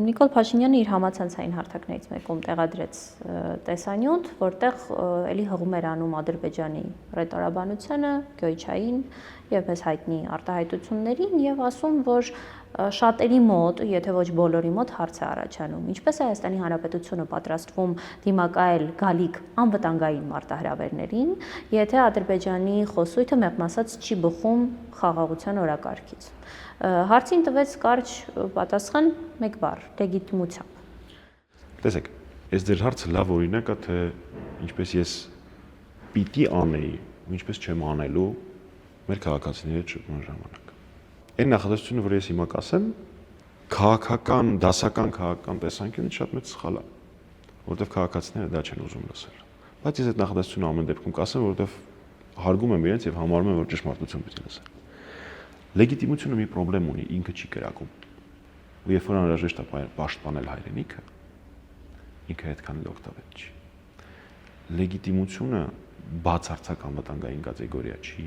Նիկոլ Փաշինյանը իր համացանցային հարթակներից մեկում տեղադրեց տեսանյութ, որտեղ էլի հղում էր անում Ադրբեջանի ռետորաբանությանը, Գյոյչային եւ մեզ հայտնի արտահայտություններին եւ ասում, որ շատերի մոտ, եթե ոչ բոլորի մոտ հարց է առաջանում, ինչպես է Հայաստանի Հանրապետությունը պատրաստվում դիմակայել գալիք անվտանգային մարտահրավերներին, եթե Ադրբեջանի խոսույթը մեղմ ասած չի բխում խաղաղության օրակարգից։ Հարցին տվեց կարճ պատասխան մեկ բառ՝ լեգիտիմությամբ։ Տեսեք, այս ձեր հարցը լավ օրինակ է, թե ինչպես ես պիտի անեի, ինչպես չեմ անելու մեր քաղաքացիների հետ շփման ժամանակ։ Այն նախադասությունը, որ ես հիմա կասեմ, քաղաքական, դասական քաղաքական տեսանկյունից շատ մեծ սխալ է, որովհետև քաղաքացիները դա չեն ուզում լսել։ Բայց ես այդ նախադասությունը ամեն դեպքում կասեմ, որովհետև հարգում եմ իրենց եւ համարում եմ, որ ճշմարտություն պիտի լսեն։ Լեգիտիմությունը մի խնդրեմ ունի, ինքը չի կրակում։ Ու երբ որ անհրաժեշտ է պաշտպանել հայրենիքը, ինքը այդքան էլ օգտավեր չի։ Լեգիտիմությունը բացարձակ անվտանգային կատեգորիա չի։